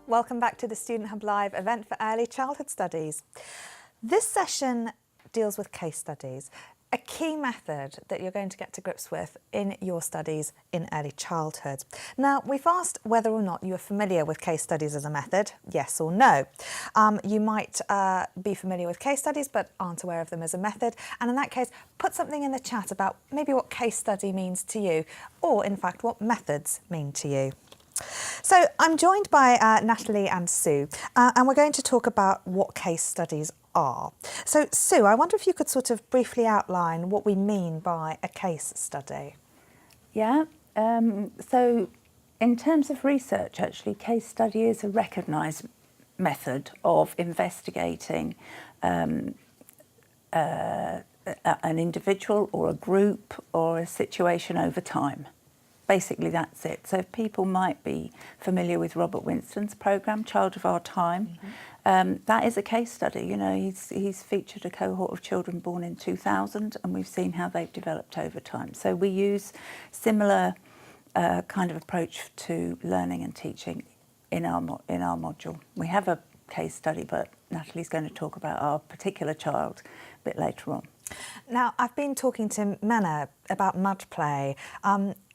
Welcome back to the Studen Hub Live event for Early Childhood Studies. This session deals with case studies, a key method that you're going to get to grips with in your studies in early childhood. Now, we've asked whether or not you are familiar with case studies as a method, yes or no. You might be familiar with case studies but aren't aware of them as a method, and in that case, put something in the chat about maybe what case study means to you, or in fact, what methods mean to you. So I'm joined by Natalie and Sue, and we're going to talk about what case studies are. So Sue, I wonder if you could sort of briefly outline what we mean by a case study. Yeah, so in terms of research, actually, case study is a recognised method of investigating an individual or a group or a situation over time. Basically, that's it. So people might be familiar with Robert Winston's programme, Child of Our Time. That is a case study. You know, he's featured a cohort of children born in 2000, and we've seen how they've developed over time. So we use similar kind of approach to learning and teaching in our module. We have a case study, but Natalie's going to talk about our particular child a bit later on. Now, I've been talking to Menna about mud play.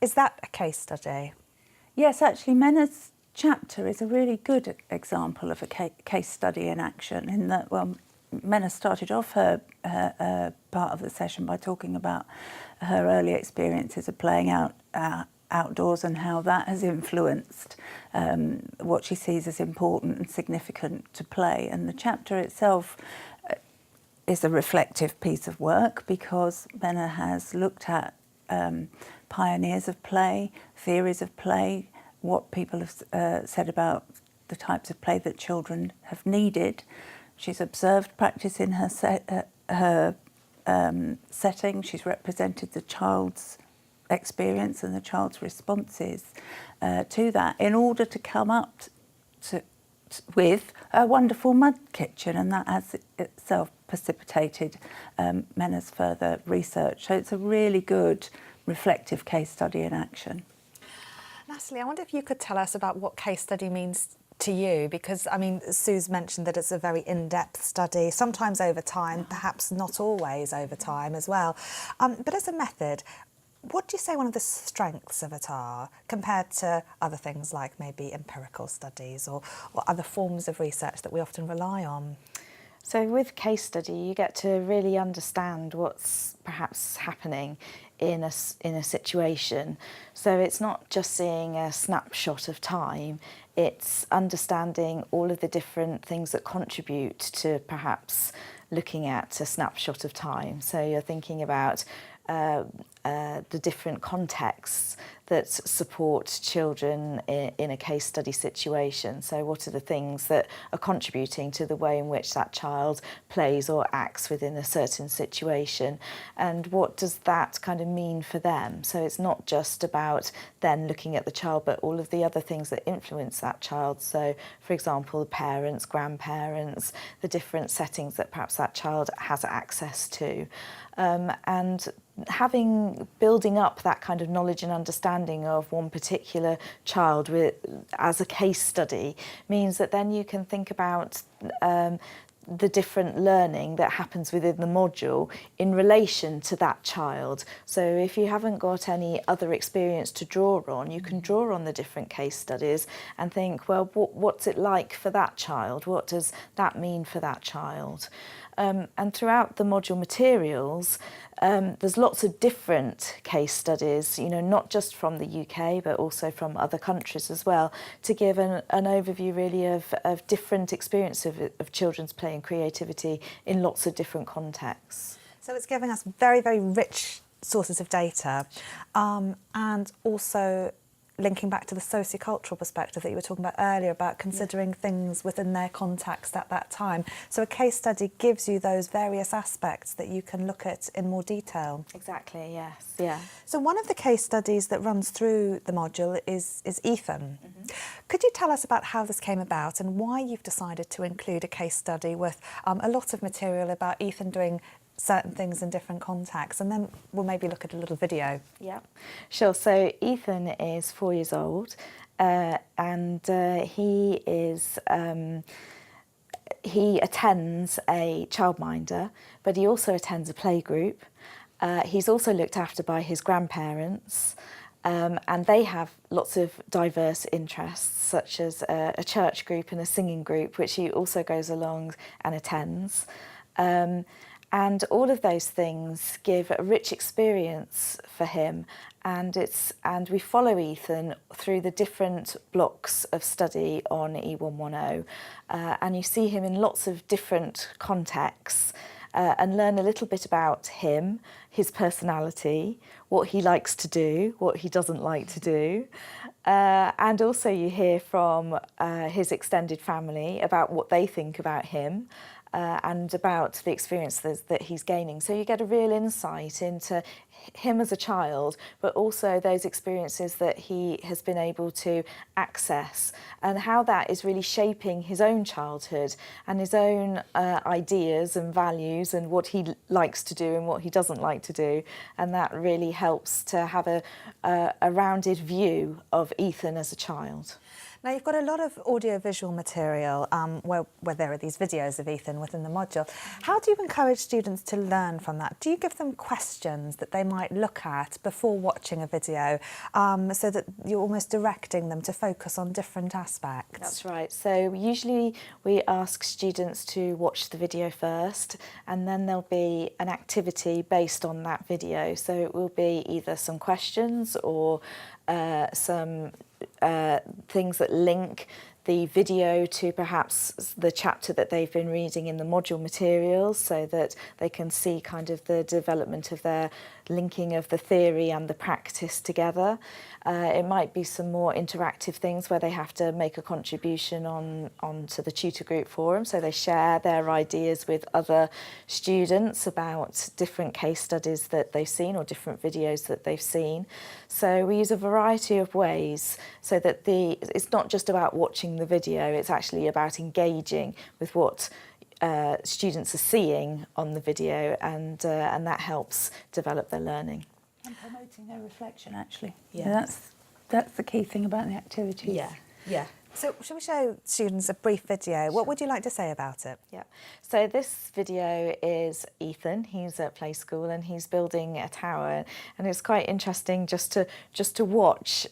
Is that a case study? Yes, actually, Menna's chapter is a really good example of a case study in action, in that, well, Menna started off her part of the session by talking about her early experiences of playing outdoors and how that has influenced what she sees as important and significant to play. And the chapter itself is a reflective piece of work, because Menna has looked at pioneers of play, theories of play, what people have said about the types of play that children have needed. She's observed practice in her setting. She's represented the child's experience and the child's responses to that in order to come up with a wonderful mud kitchen, and that has itself precipitated Menna's further research. So it's a really good reflective case study in action. Natalie, I wonder if you could tell us about what case study means to you, because I mean, Sue's mentioned that it's a very in-depth study, sometimes over time, perhaps not always over time as well. But as a method, what do you say one of the strengths of it are compared to other things like maybe empirical studies or other forms of research that we often rely on? So with case study, you get to really understand what's perhaps happening in a situation. So it's not just seeing a snapshot of time, it's understanding all of the different things that contribute to perhaps looking at a snapshot of time. So you're thinking about the different contexts that support children in a case study situation. So what are the things that are contributing to the way in which that child plays or acts within a certain situation, and what does that kind of mean for them? So it's not just about then looking at the child, but all of the other things that influence that child. So for example, the parents, grandparents, the different settings that perhaps that child has access to. And building up that kind of knowledge and understanding of one particular child as a case study means that then you can think about the different learning that happens within the module in relation to that child. So if you haven't got any other experience to draw on, you can draw on the different case studies and think, well, what's it like for that child? What does that mean for that child? And throughout the module materials, there's lots of different case studies, you know, not just from the UK, but also from other countries as well, to give an overview really of different experiences of children's play and creativity in lots of different contexts. So it's giving us very, very rich sources of data, and also linking back to the sociocultural perspective that you were talking about earlier, about considering things within their context at that time. So a case study gives you those various aspects that you can look at in more detail. Exactly, yes, yeah. So one of the case studies that runs through the module is Ethan. Could you tell us about how this came about and why you've decided to include a case study with a lot of material about Ethan doing certain things in different contexts, and then we'll maybe look at a little video. Yeah, sure. So Ethan is 4 years old, and he attends a childminder, but he also attends a playgroup. He's also looked after by his grandparents, and they have lots of diverse interests, such as a church group and a singing group, which he also goes along and attends. And all of those things give a rich experience for him, and we follow Ethan through the different blocks of study on E110, and you see him in lots of different contexts, and learn a little bit about him, his personality, what he likes to do, what he doesn't like to do. And also you hear from his extended family about what they think about him, and about the experiences that he's gaining. So you get a real insight into him as a child, but also those experiences that he has been able to access, and how that is really shaping his own childhood and his own ideas and values, and what he likes to do and what he doesn't like to do. And that really helps to have a rounded view of Ethan as a child. Now, you've got a lot of audio-visual material where there are these videos of Ethan within the module. How do you encourage students to learn from that? Do you give them questions that they might look at before watching a video, so that you're almost directing them to focus on different aspects? That's right. So usually we ask students to watch the video first, and then there'll be an activity based on that video. So it will be either some questions or some things that link the video to perhaps the chapter that they've been reading in the module materials, so that they can see kind of the development of their linking of the theory and the practice together. It might be some more interactive things where they have to make a contribution onto the tutor group forum, so they share their ideas with other students about different case studies that they've seen or different videos that they've seen. So we use a variety of ways, so that it's not just about watching the video, it's actually about engaging with what students are seeing on the video, and that helps develop their learning. And promoting their reflection, actually. Yeah. That's the key thing about the activities. Yeah. So shall we show students a brief video? What would you like to say about it? Yeah. So this video is Ethan. He's at play school and he's building a tower, and it's quite interesting just to watch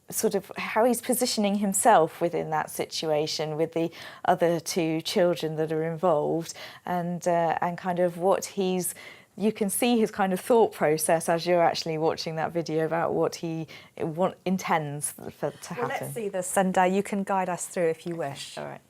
sort of how he's positioning himself within that situation with the other two children that are involved, and kind of what he's. You can see his kind of thought process as you're actually watching that video about what he intends to happen. Well, let's see this, and you can guide us through if you wish. All right.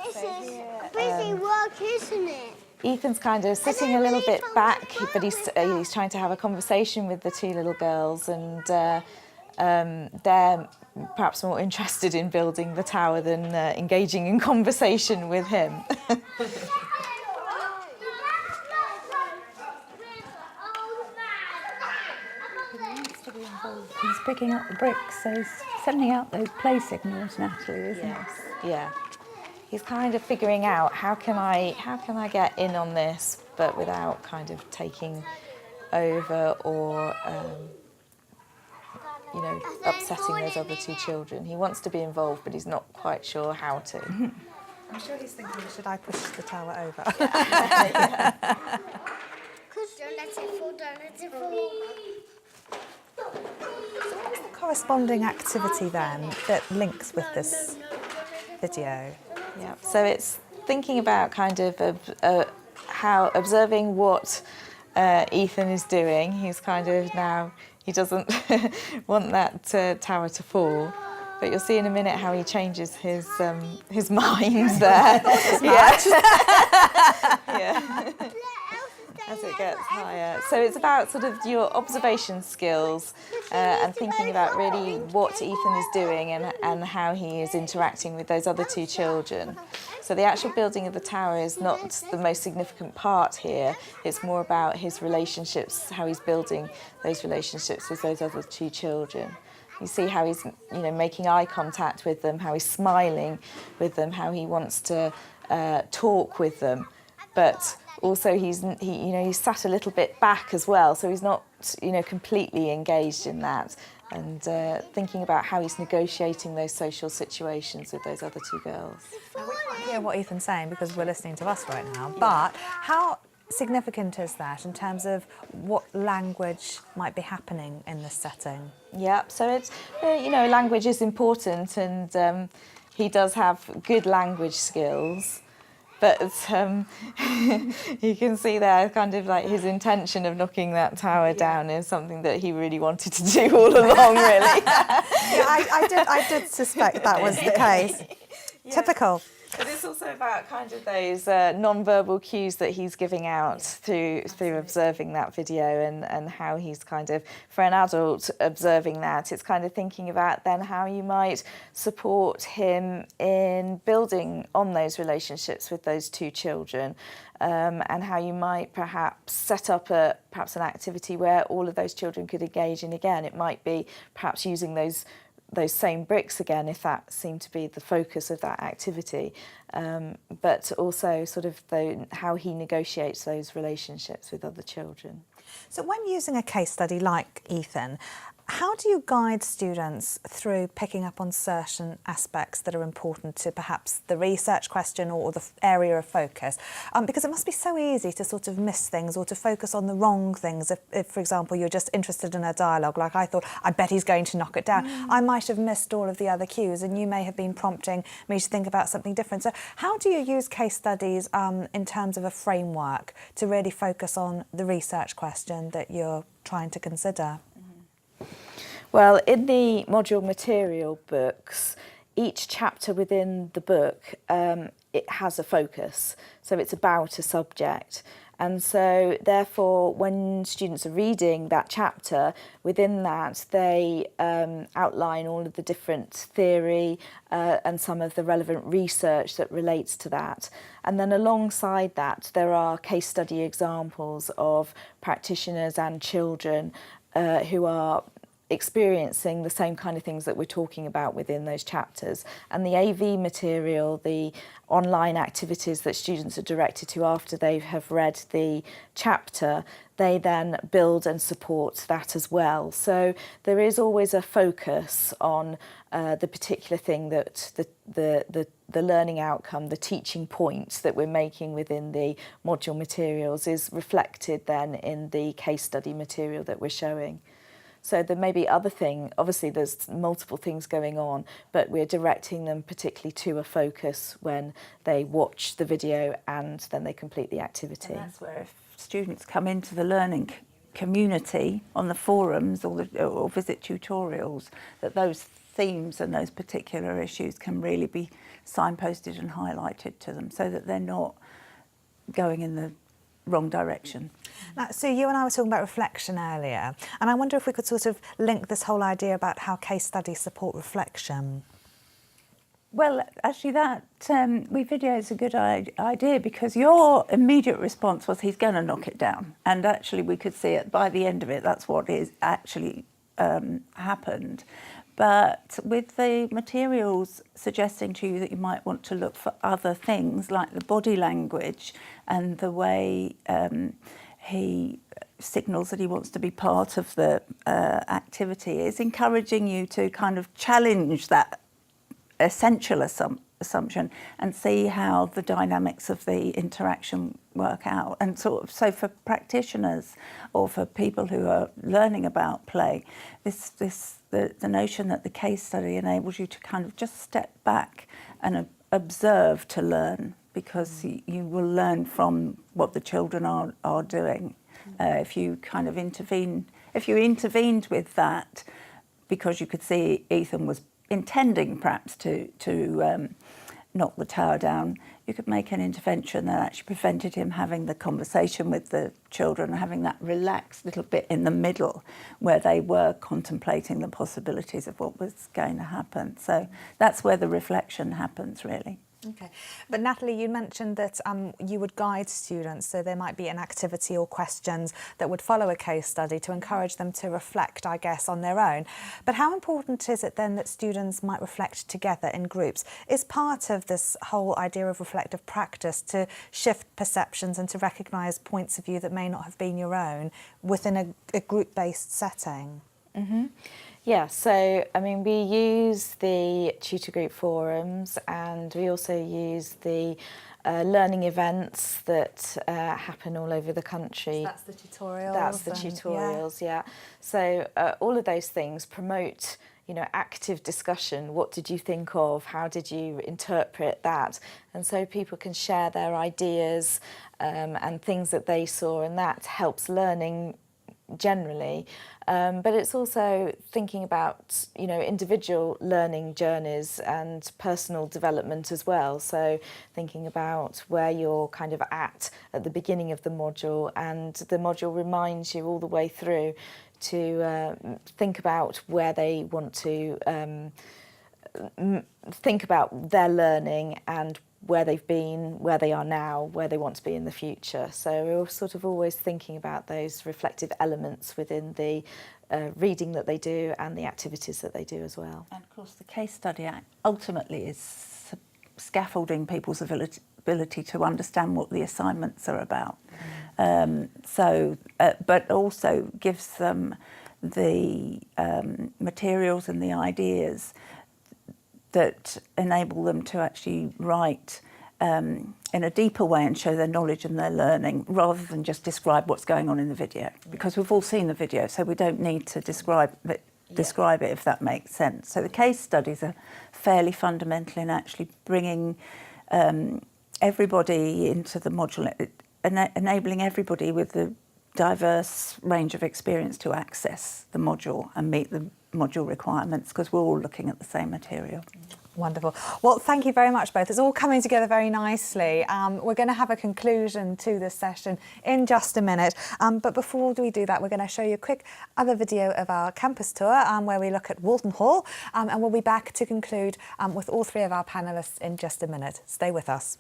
This is busy work, isn't it? Ethan's kind of sitting a little bit back, but he's trying to have a conversation with the two little girls, and they're perhaps more interested in building the tower than engaging in conversation with him. He's picking up the bricks, so he's sending out those play signals, Natalie, isn't he? Yeah. He's kind of figuring out how can I get in on this, but without kind of taking over or upsetting those other two children. He wants to be involved, but he's not quite sure how to. I'm sure he's thinking, should I push the tower over? Don't let it fall, don't let it fall. So what is the corresponding activity then that links with this video? Yeah. So it's thinking about kind of how observing what Ethan is doing. He's kind of now, he doesn't want that tower to fall, but you'll see in a minute how he changes his mind there. Yeah. As it gets higher. So it's about sort of your observation skills and thinking about really what Ethan is doing and how he is interacting with those other two children. So the actual building of the tower is not the most significant part here. It's more about his relationships, how he's building those relationships with those other two children. You see how he's making eye contact with them, how he's smiling with them, how he wants to talk with them, but also he he's sat a little bit back as well, so he's not completely engaged in that, and thinking about how he's negotiating those social situations with those other two girls. Now, we can't hear what Ethan's saying because we're listening to us right now, but how significant is that in terms of what language might be happening in this setting? Yeah, so it's, language is important, and he does have good language skills, but you can see there kind of like his intention of knocking that tower down is something that he really wanted to do all along, really. I did suspect that was the case. Yeah. Typical. But it's also about kind of those non-verbal cues that he's giving out through observing that video, and how he's kind of, for an adult observing that, it's kind of thinking about then how you might support him in building on those relationships with those two children, and how you might perhaps set up perhaps an activity where all of those children could engage in again. It might be perhaps using those same bricks again, if that seemed to be the focus of that activity, but also sort of how he negotiates those relationships with other children. So when using a case study like Ethan, how do you guide students through picking up on certain aspects that are important to perhaps the research question or the area of focus? Because it must be so easy to sort of miss things or to focus on the wrong things. If, for example, you're just interested in a dialogue, like I thought, I bet he's going to knock it down. I might have missed all of the other cues, and you may have been prompting me to think about something different. So how do you use case studies in terms of a framework to really focus on the research question that you're trying to consider? Well, in the module material books, each chapter within the book, it has a focus. So it's about a subject. And so therefore, when students are reading that chapter, within that they outline all of the different theory and some of the relevant research that relates to that. And then alongside that, there are case study examples of practitioners and children who are experiencing the same kind of things that we're talking about within those chapters. And the AV material, the online activities that students are directed to after they have read the chapter, they then build and support that as well. So there is always a focus on the particular thing that the learning outcome, the teaching point that we're making within the module materials is reflected then in the case study material that we're showing. So there may be other thing, obviously there's multiple things going on, but we're directing them particularly to a focus when they watch the video and then they complete the activity. And that's where if students come into the learning community on the forums or visit tutorials, that those themes and those particular issues can really be signposted and highlighted to them so that they're not going in the wrong direction. Now, so you and I were talking about reflection earlier, and I wonder if we could sort of link this whole idea about how case studies support reflection. Well, actually that video is a good idea because your immediate response was he's going to knock it down, and actually we could see it by the end of it, that's what is actually happened. But with the materials suggesting to you that you might want to look for other things like the body language and the way he signals that he wants to be part of the activity, is encouraging you to kind of challenge that essential assumption and see how the dynamics of the interaction work out. And so for practitioners or for people who are learning about play, the notion that the case study enables you to kind of just step back and observe to learn, because you will learn from what the children are doing. If you kind of if you intervened with that because you could see Ethan was intending perhaps to knock the tower down, you could make an intervention that actually prevented him having the conversation with the children, having that relaxed little bit in the middle where they were contemplating the possibilities of what was going to happen. So that's where the reflection happens, really. Okay, but Natalie, you mentioned that you would guide students, so there might be an activity or questions that would follow a case study to encourage them to reflect, I guess, on their own. But how important is it then that students might reflect together in groups? Is part of this whole idea of reflective practice to shift perceptions and to recognise points of view that may not have been your own within a group-based setting? Mm-hmm. Yeah, so I mean, we use the tutor group forums, and we also use the learning events that happen all over the country. So that's the tutorials. That's the tutorials, yeah. So all of those things promote, you know, active discussion. What did you think of? How did you interpret that? And so people can share their ideas and things that they saw, and that helps learning generally. But it's also thinking about, you know, individual learning journeys and personal development as well. So thinking about where you're kind of at the beginning of the module, and the module reminds you all the way through to think about where they want to think about their learning and where they've been, where they are now, where they want to be in the future. So we're sort of always thinking about those reflective elements within the reading that they do and the activities that they do as well. And of course the case study ultimately is scaffolding people's ability to understand what the assignments are about. But also gives them the materials and the ideas that enable them to actually write in a deeper way and show their knowledge and their learning, rather than just describe what's going on in the video. Because we've all seen the video, so we don't need to describe it, if that makes sense. So the case studies are fairly fundamental in actually bringing everybody into the module, enabling everybody with the diverse range of experience to access the module and meet the module requirements, because we're all looking at the same material. Wonderful. Well, thank you very much both. It's all coming together very nicely. We're going to have a conclusion to this session in just a minute. But before we do that, we're going to show you a quick other video of our campus tour where we look at Walton Hall, and we'll be back to conclude with all three of our panellists in just a minute. Stay with us.